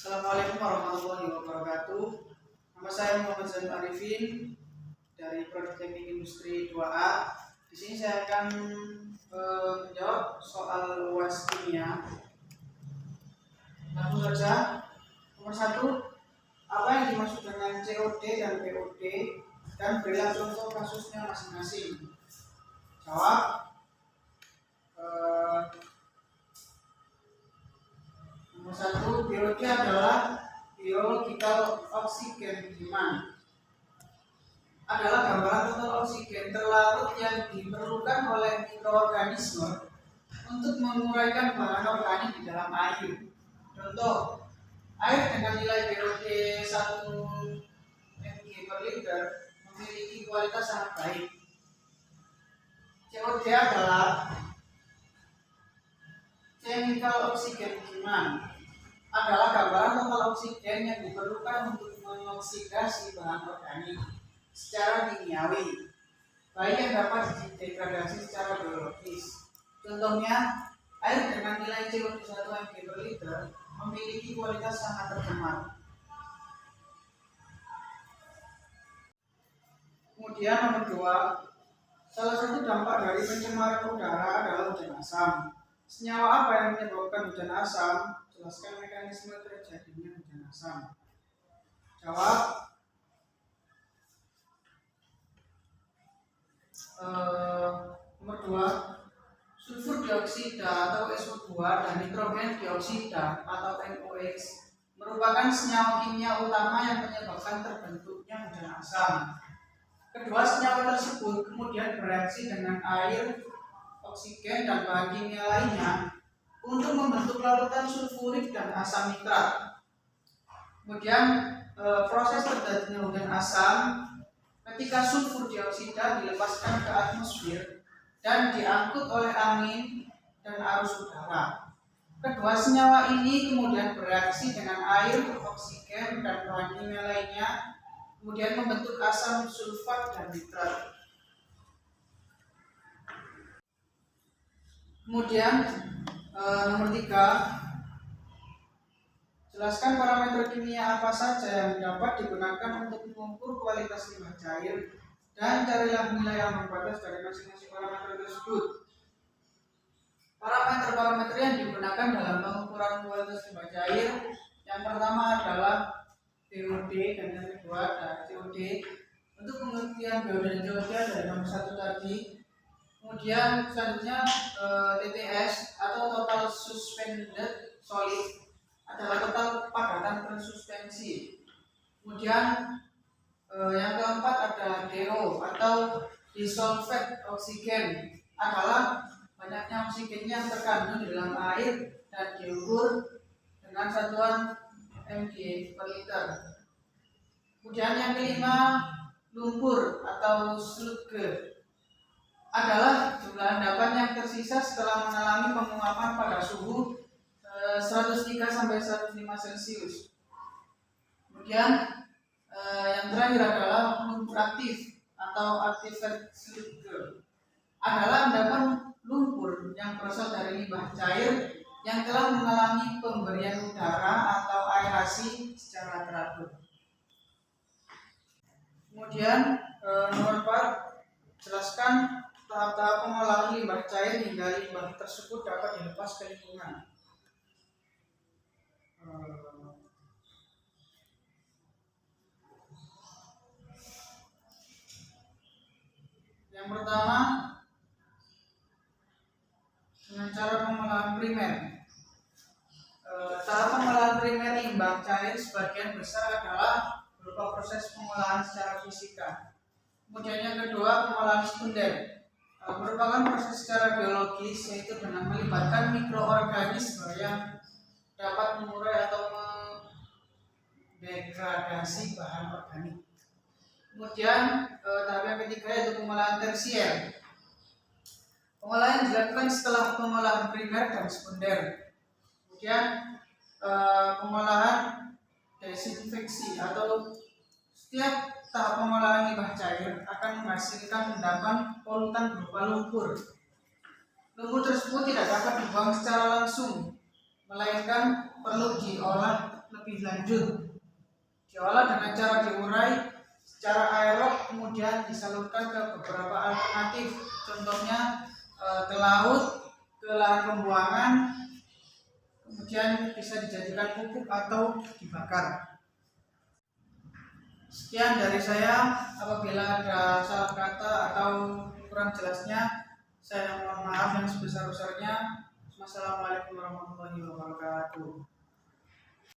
Assalamualaikum warahmatullahi wabarakatuh. Nama saya Muhammad Zain Arifin dari Prodi Teknik Industri 2A. Di sini saya akan menjawab soal UAS kimia. Langsung saja. Nomor 1, apa yang dimaksud dengan COD dan POD dan berilah contoh kasusnya masing-masing. Jawab. Nomor 1, POD adalah biological oxygen demand. Adalah gambaran total oksigen terlarut yang diperlukan oleh mikroorganisme untuk menguraikan bahan organik di dalam air. Contoh, air dengan nilai POD 1 mg per liter memiliki kualitas sangat baik. COD adalah chemical oxygen demand, adalah gambaran total oksigen yang diperlukan untuk mengoksidasi bahan organik secara kimiawi, baik yang dapat didegradasi secara biologis. Contohnya, air dengan nilai CO2 1 mg per liter memiliki kualitas sangat tercemar. Kemudian nomor 2, salah satu dampak dari pencemaran udara adalah hujan asam. Senyawa apa yang menyebabkan hujan asam? Jelaskan mekanisme terjadinya hujan asam. Jawab. Nomor 2, sulfur dioksida atau SO2 dan nitrogen dioksida atau NOx merupakan senyawa kimia utama yang menyebabkan terbentuknya hujan asam. Kedua senyawa tersebut kemudian bereaksi dengan air, oksigen, dan bahan kimia lainnya untuk membentuk larutan sulfurik dan asam nitrat. Kemudian proses terjadinya hujan asam ketika sulfur dioksida dilepaskan ke atmosfer dan diangkut oleh angin dan arus udara. Kedua senyawa ini kemudian bereaksi dengan air, oksigen, dan bahan kimia lainnya, kemudian membentuk asam sulfat dan nitrat. Kemudian nomor 3, jelaskan parameter kimia apa saja yang dapat digunakan untuk mengukur kualitas limbah cair dan carilah nilai ambang batas dari masing-masing parameter tersebut. Parameter-parameter yang digunakan dalam pengukuran kualitas limbah cair, yang pertama adalah POD dan yang kedua adalah COD. Untuk pengertian POD dan COD dari nomor 1 tadi. Kemudian selanjutnya TTS atau total suspended solid adalah total padatan bersuspensi. Kemudian yang keempat adalah DO atau dissolved oxygen, adalah banyaknya oksigen yang terkandung di dalam air dan diukur dengan satuan mg per liter. Kemudian yang kelima, lumpur atau sludge adalah jumlah endapan yang tersisa setelah mengalami penguapan pada suhu 103 sampai 105 Celcius. Kemudian yang terakhir adalah lumpur aktif atau activated sludge, adalah endapan lumpur yang berasal dari limbah cair yang telah mengalami pemberian udara atau aerasi secara teratur. Kemudian nomor 4, jelaskan tahap-tahap pengolahan limbah cair hingga limbah tersebut dapat dilepas ke lingkungan. Yang pertama, dengan cara pengolahan primer. Cara pengolahan primer limbah cair sebagian besar adalah berupa proses pengolahan secara fisika. Kemudian yang kedua, pengolahan sekunder, merupakan proses secara biologis, yaitu dengan melibatkan mikroorganisme yang dapat mengurai atau mendegradasi bahan organik. Kemudian tahap yang ketiga yaitu pengolahan tersier. Pengolahan dilakukan setelah pengolahan primer dan sekunder. Kemudian pengolahan desinfeksi atau setiap tahap pengolahan limbah cair akan menghasilkan endapan polutan berupa lumpur. Lumpur tersebut tidak dapat dibuang secara langsung, melainkan perlu diolah lebih lanjut. Diolah dengan cara diurai secara aerob, kemudian disalurkan ke beberapa alternatif, contohnya ke laut, ke lahan pembuangan, kemudian bisa dijadikan pupuk atau dibakar. Sekian dari saya. Apabila ada salah kata atau kurang jelasnya, saya mohon maaf yang sebesar-besarnya. Wassalamualaikum warahmatullahi wabarakatuh.